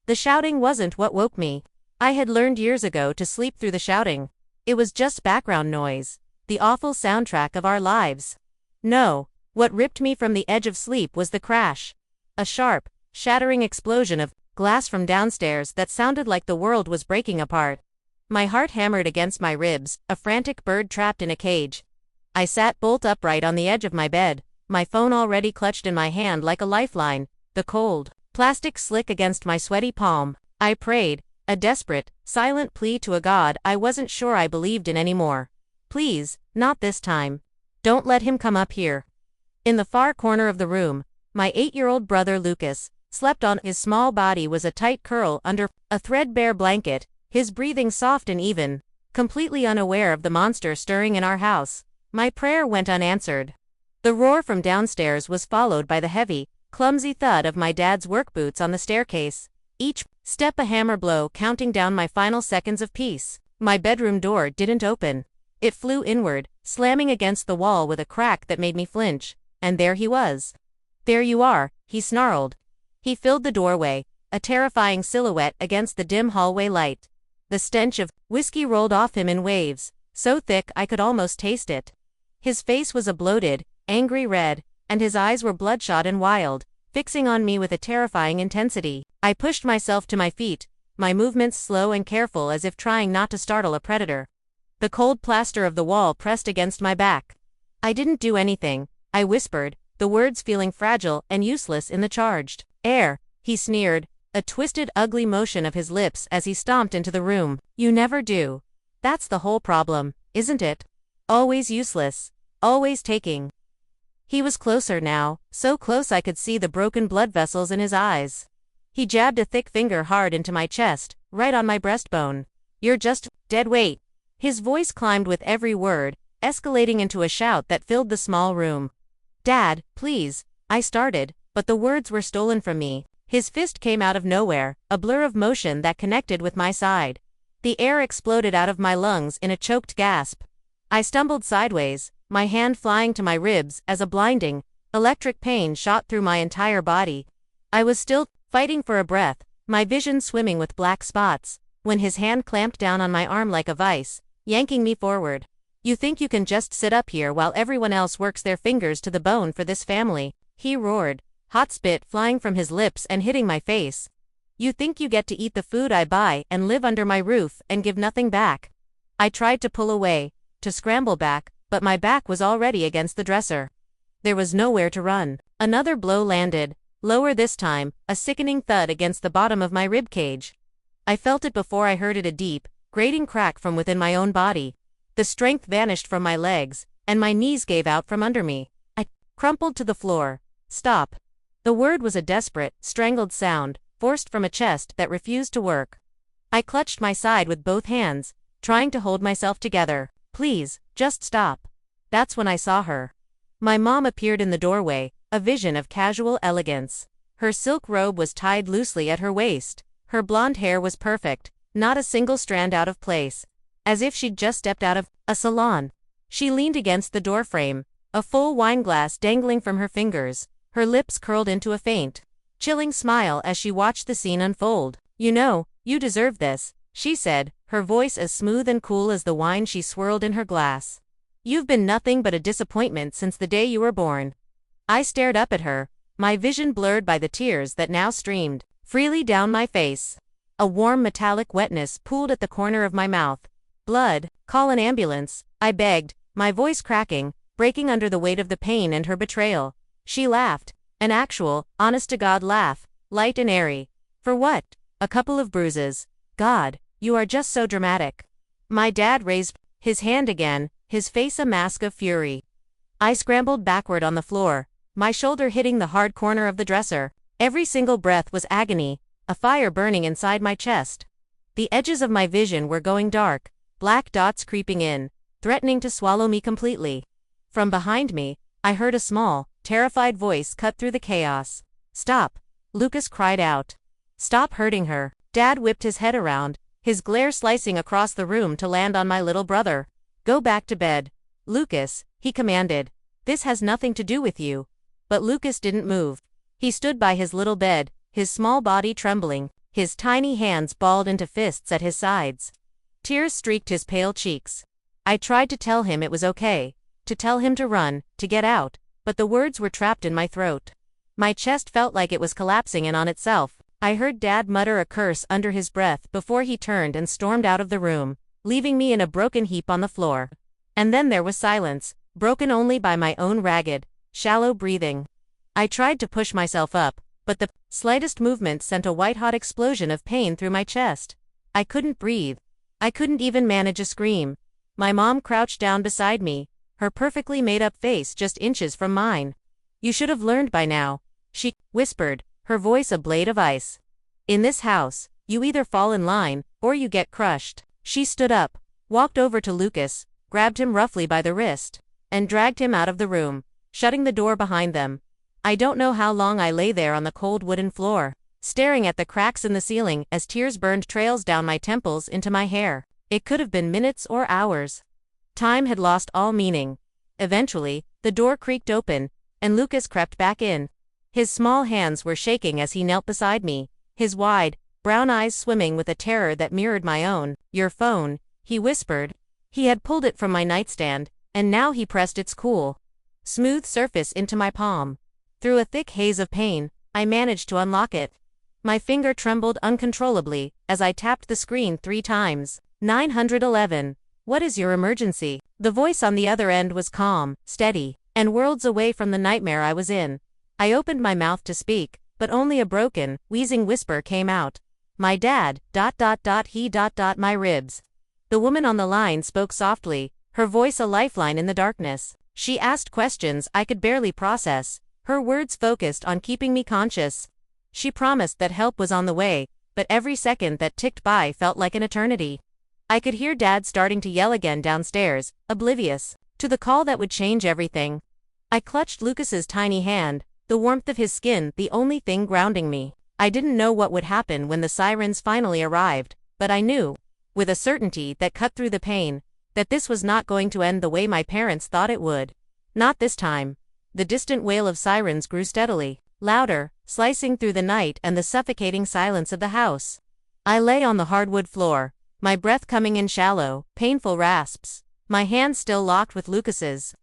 The shouting wasn't what woke me. I had learned years ago to sleep through the shouting. It was just background noise. The awful soundtrack of our lives. No, what ripped me from the edge of sleep was the crash. A sharp, shattering explosion of glass from downstairs that sounded like the world was breaking apart. My heart hammered against my ribs, a frantic bird trapped in a cage. I sat bolt upright on the edge of my bed, my phone already clutched in my hand like a lifeline, the cold plastic slick against my sweaty palm. I prayed, a desperate, silent plea to a God I wasn't sure I believed in anymore. Please, not this time. Don't let him come up here. In the far corner of the room, my 8-year-old brother Lucas slept on. His small body was a tight curl under a threadbare blanket, his breathing soft and even, completely unaware of the monster stirring in our house. My prayer went unanswered. The roar from downstairs was followed by the heavy, clumsy thud of my dad's work boots on the staircase. Each step a hammer blow counting down my final seconds of peace. My bedroom door didn't open. It flew inward, slamming against the wall with a crack that made me flinch. And there he was. There you are, he snarled. He filled the doorway, a terrifying silhouette against the dim hallway light. The stench of whiskey rolled off him in waves, so thick I could almost taste it. His face was a bloated, angry red, and his eyes were bloodshot and wild, fixing on me with a terrifying intensity. I pushed myself to my feet, my movements slow and careful as if trying not to startle a predator. The cold plaster of the wall pressed against my back. I didn't do anything, I whispered, the words feeling fragile and useless in the charged air. He sneered, a twisted, ugly motion of his lips as he stomped into the room. You never do. That's the whole problem, isn't it? Always useless. Always taking. He was closer now, so close I could see the broken blood vessels in his eyes. He jabbed a thick finger hard into my chest, right on my breastbone. You're just dead weight. His voice climbed with every word, escalating into a shout that filled the small room. Dad, please, I started, but the words were stolen from me. His fist came out of nowhere, a blur of motion that connected with my side. The air exploded out of my lungs in a choked gasp. I stumbled sideways, my hand flying to my ribs as a blinding, electric pain shot through my entire body. I was still fighting for a breath, my vision swimming with black spots, when his hand clamped down on my arm like a vice, yanking me forward. You think you can just sit up here while everyone else works their fingers to the bone for this family? He roared, hot spit flying from his lips and hitting my face. You think you get to eat the food I buy and live under my roof and give nothing back? I tried to pull away, to scramble back, but my back was already against the dresser. There was nowhere to run. Another blow landed, lower this time, a sickening thud against the bottom of my rib cage. I felt it before I heard it, a deep, grating crack from within my own body. The strength vanished from my legs, and my knees gave out from under me. I crumpled to the floor. Stop. The word was a desperate, strangled sound, forced from a chest that refused to work. I clutched my side with both hands, trying to hold myself together. Please, just stop. That's when I saw her. My mom appeared in the doorway, a vision of casual elegance. Her silk robe was tied loosely at her waist. Her blonde hair was perfect, not a single strand out of place, as if she'd just stepped out of a salon. She leaned against the doorframe, a full wineglass dangling from her fingers, her lips curled into a faint, chilling smile as she watched the scene unfold. You know, you deserve this, she said, her voice as smooth and cool as the wine she swirled in her glass. You've been nothing but a disappointment since the day you were born. I stared up at her, my vision blurred by the tears that now streamed freely down my face. A warm metallic wetness pooled at the corner of my mouth. Blood, call an ambulance, I begged, my voice cracking, breaking under the weight of the pain and her betrayal. She laughed, an actual, honest-to-God laugh, light and airy. For what? A couple of bruises. God, you are just so dramatic. My dad raised his hand again, his face a mask of fury. I scrambled backward on the floor, my shoulder hitting the hard corner of the dresser. Every single breath was agony, a fire burning inside my chest. The edges of my vision were going dark, black dots creeping in, threatening to swallow me completely. From behind me, I heard a small, terrified voice cut through the chaos. Stop, Lucas cried out. Stop hurting her. Dad whipped his head around, his glare slicing across the room to land on my little brother. Go back to bed. Lucas, he commanded. This has nothing to do with you. But Lucas didn't move. He stood by his little bed, his small body trembling, his tiny hands balled into fists at his sides. Tears streaked his pale cheeks. I tried to tell him it was okay, to tell him to run, to get out, but the words were trapped in my throat. My chest felt like it was collapsing in on itself. I heard Dad mutter a curse under his breath before he turned and stormed out of the room, leaving me in a broken heap on the floor. And then there was silence, broken only by my own ragged, shallow breathing. I tried to push myself up, but the slightest movement sent a white-hot explosion of pain through my chest. I couldn't breathe. I couldn't even manage a scream. My mom crouched down beside me, her perfectly made-up face just inches from mine. "You should have learned by now," she whispered, her voice a blade of ice. "In this house, you either fall in line, or you get crushed." She stood up, walked over to Lucas, grabbed him roughly by the wrist, and dragged him out of the room, shutting the door behind them. I don't know how long I lay there on the cold wooden floor, staring at the cracks in the ceiling as tears burned trails down my temples into my hair. It could have been minutes or hours. Time had lost all meaning. Eventually, the door creaked open, and Lucas crept back in. His small hands were shaking as he knelt beside me, his wide, brown eyes swimming with a terror that mirrored my own. "Your phone," he whispered. He had pulled it from my nightstand, and now he pressed its cool, smooth surface into my palm. Through a thick haze of pain, I managed to unlock it. My finger trembled uncontrollably as I tapped the screen 3 times. 911. "What is your emergency?" The voice on the other end was calm, steady, and worlds away from the nightmare I was in. I opened my mouth to speak, but only a broken, wheezing whisper came out. "My dad, he my ribs." The woman on the line spoke softly, her voice a lifeline in the darkness. She asked questions I could barely process, her words focused on keeping me conscious. She promised that help was on the way, but every second that ticked by felt like an eternity. I could hear Dad starting to yell again downstairs, oblivious to the call that would change everything. I clutched Lucas's tiny hand, the warmth of his skin the only thing grounding me. I didn't know what would happen when the sirens finally arrived, but I knew, with a certainty that cut through the pain, that this was not going to end the way my parents thought it would. Not this time. The distant wail of sirens grew steadily, louder, slicing through the night and the suffocating silence of the house. I lay on the hardwood floor, my breath coming in shallow, painful rasps, my hands still locked with Lucas's.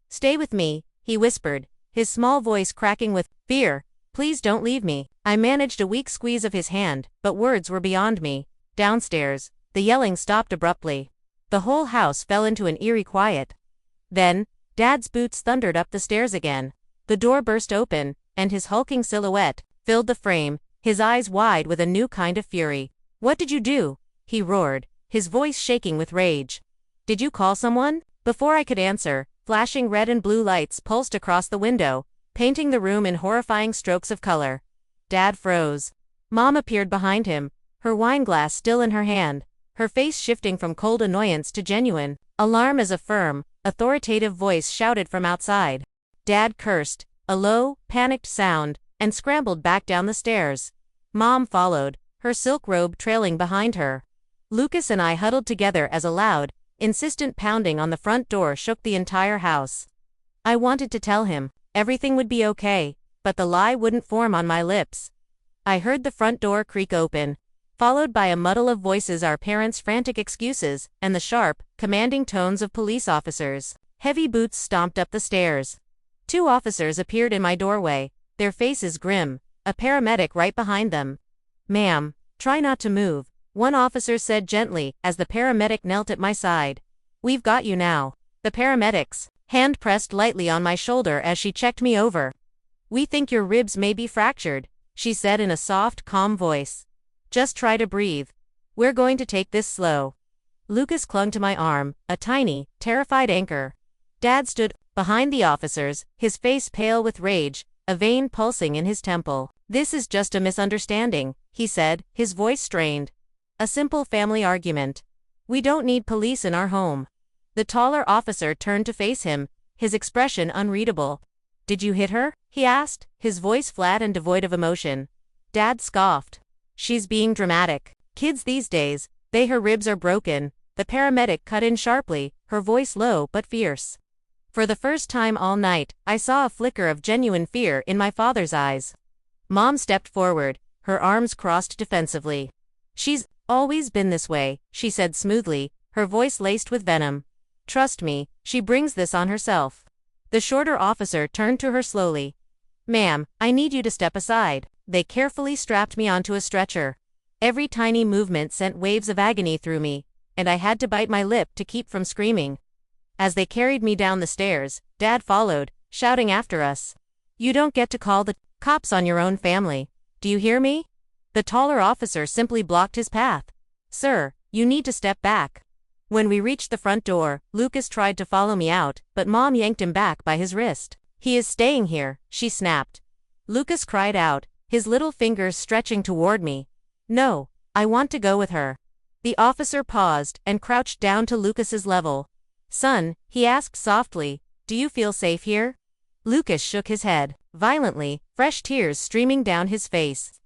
"Stay with me," he whispered, his small voice cracking with fear. "Please don't leave me." I managed a weak squeeze of his hand, but words were beyond me. Downstairs, the yelling stopped abruptly. The whole house fell into an eerie quiet. Then, Dad's boots thundered up the stairs again. The door burst open, and his hulking silhouette filled the frame, his eyes wide with a new kind of fury. "What did you do?" he roared, his voice shaking with rage. "Did you call someone?" Before I could answer, flashing red and blue lights pulsed across the window, painting the room in horrifying strokes of color. Dad froze. Mom appeared behind him, her wineglass still in her hand, her face shifting from cold annoyance to genuine alarm as a firm, authoritative voice shouted from outside. Dad cursed, a low, panicked sound, and scrambled back down the stairs. Mom followed, her silk robe trailing behind her. Lucas and I huddled together as a loud, insistent pounding on the front door shook the entire house. I wanted to tell him everything would be okay, but the lie wouldn't form on my lips. I heard the front door creak open, followed by a muddle of voices, our parents' frantic excuses, and the sharp, commanding tones of police officers. Heavy boots stomped up the stairs. 2 officers appeared in my doorway, their faces grim, a paramedic right behind them. "Ma'am, try not to move," one officer said gently as the paramedic knelt at my side. "We've got you now." The paramedic's hand pressed lightly on my shoulder as she checked me over. "We think your ribs may be fractured," she said in a soft, calm voice. "Just try to breathe. We're going to take this slow." Lucas clung to my arm, a tiny, terrified anchor. Dad stood behind the officers, his face pale with rage, a vein pulsing in his temple. "This is just a misunderstanding," he said, his voice strained. "A simple family argument. We don't need police in our home." The taller officer turned to face him, his expression unreadable. "Did you hit her?" he asked, his voice flat and devoid of emotion. Dad scoffed. "She's being dramatic. Kids these days, her ribs are broken." The paramedic cut in sharply, her voice low but fierce. For the first time all night, I saw a flicker of genuine fear in my father's eyes. Mom stepped forward, her arms crossed defensively. "She's always been this way," she said smoothly, her voice laced with venom. "Trust me, she brings this on herself." The shorter officer turned to her slowly. "Ma'am, I need you to step aside." They carefully strapped me onto a stretcher. Every tiny movement sent waves of agony through me, and I had to bite my lip to keep from screaming. As they carried me down the stairs, Dad followed, shouting after us. "You don't get to call the cops on your own family. Do you hear me?" The taller officer simply blocked his path. "Sir, you need to step back." When we reached the front door, Lucas tried to follow me out, but Mom yanked him back by his wrist. "He is staying here," she snapped. Lucas cried out, his little fingers stretching toward me. "No, I want to go with her." The officer paused and crouched down to Lucas's level. "Son," he asked softly, "do you feel safe here?" Lucas shook his head, violently, fresh tears streaming down his face.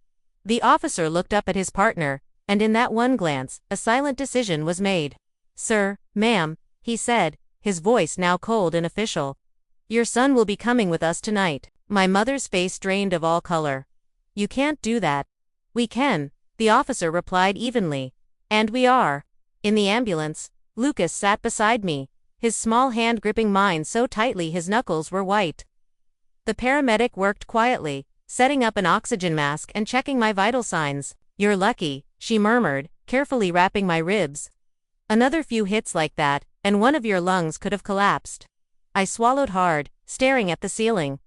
The officer looked up at his partner, and in that one glance, a silent decision was made. "Sir, ma'am," he said, his voice now cold and official. "Your son will be coming with us tonight." My mother's face drained of all color. "You can't do that." "We can," the officer replied evenly. "And we are." In the ambulance, Lucas sat beside me, his small hand gripping mine so tightly his knuckles were white. The paramedic worked quietly, setting up an oxygen mask and checking my vital signs. "You're lucky," she murmured, carefully wrapping my ribs. "Another few hits like that, and one of your lungs could have collapsed." I swallowed hard, staring at the ceiling.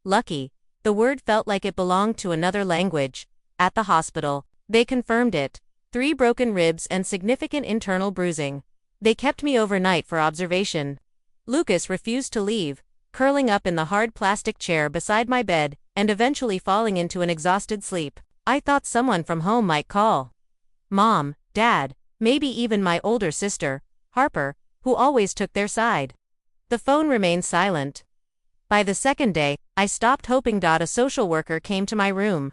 Lucky. The word felt like it belonged to another language. At the hospital, they confirmed it. 3 broken ribs and significant internal bruising. They kept me overnight for observation. Lucas refused to leave, curling up in the hard plastic chair beside my bed, and eventually falling into an exhausted sleep. I thought someone from home might call. Mom, Dad, maybe even my older sister, Harper, who always took their side. The phone remained silent. By the second day, I stopped hoping. A social worker came to my room.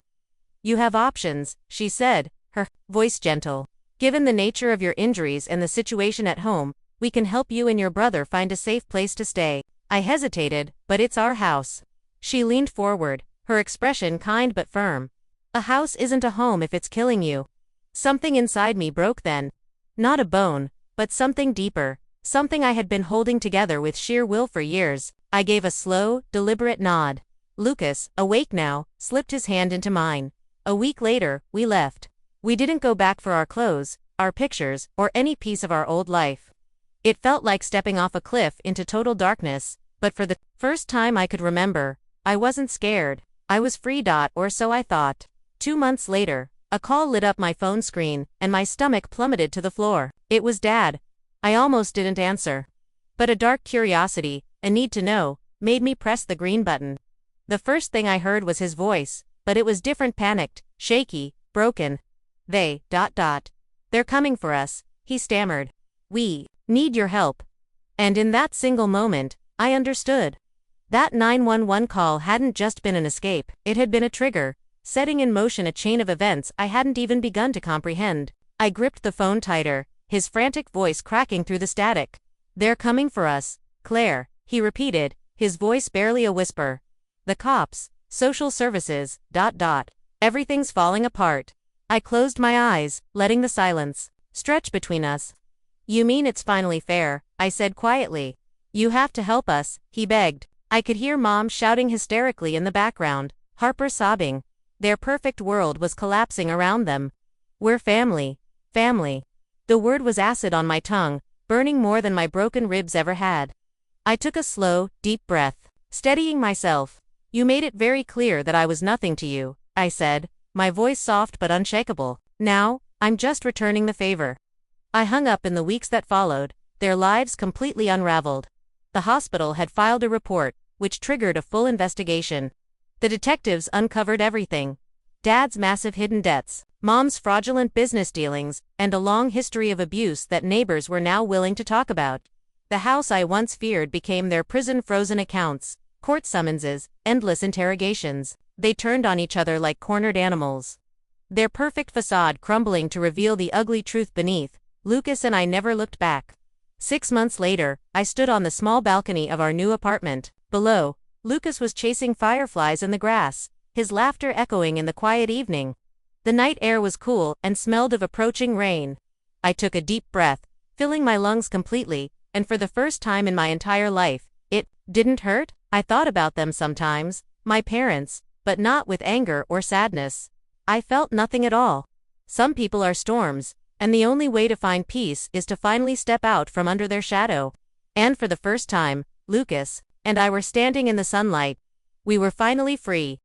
"You have options," she said, her voice gentle. "Given the nature of your injuries and the situation at home, we can help you and your brother find a safe place to stay." I hesitated, "But it's our house." She leaned forward, her expression kind but firm. "A house isn't a home if it's killing you." Something inside me broke then. Not a bone, but something deeper, something I had been holding together with sheer will for years. I gave a slow, deliberate nod. Lucas, awake now, slipped his hand into mine. A week later, we left. We didn't go back for our clothes, our pictures, or any piece of our old life. It felt like stepping off a cliff into total darkness, but for the first time I could remember, I wasn't scared. I was free. Or so I thought. 2 months later, a call lit up my phone screen, and my stomach plummeted to the floor. It was Dad. I almost didn't answer. But a dark curiosity, a need to know, made me press the green button. The first thing I heard was his voice, but it was different, panicked, shaky, broken. "They're coming for us," he stammered. "We need your help." And in that single moment, I understood. That 911 call hadn't just been an escape, it had been a trigger, setting in motion a chain of events I hadn't even begun to comprehend. I gripped the phone tighter, his frantic voice cracking through the static. "They're coming for us, Claire," he repeated, his voice barely a whisper. "The cops, social services, everything's falling apart." I closed my eyes, letting the silence stretch between us. "You mean it's finally fair," I said quietly. "You have to help us," he begged. I could hear Mom shouting hysterically in the background, Harper sobbing. Their perfect world was collapsing around them. "We're family. Family." The word was acid on my tongue, burning more than my broken ribs ever had. I took a slow, deep breath, steadying myself. "You made it very clear that I was nothing to you," I said, my voice soft but unshakable. "Now, I'm just returning the favor." I hung up. In the weeks that followed, their lives completely unraveled. The hospital had filed a report, which triggered a full investigation. The detectives uncovered everything. Dad's massive hidden debts, Mom's fraudulent business dealings, and a long history of abuse that neighbors were now willing to talk about. The house I once feared became their prison. Frozen accounts, court summonses, endless interrogations. They turned on each other like cornered animals. Their perfect facade crumbling to reveal the ugly truth beneath. Lucas and I never looked back. 6 months later, I stood on the small balcony of our new apartment. Below, Lucas was chasing fireflies in the grass, his laughter echoing in the quiet evening. The night air was cool and smelled of approaching rain. I took a deep breath, filling my lungs completely, and for the first time in my entire life, it didn't hurt. I thought about them sometimes, my parents, but not with anger or sadness. I felt nothing at all. Some people are storms, and the only way to find peace is to finally step out from under their shadow. And for the first time, Lucas and I were standing in the sunlight. We were finally free.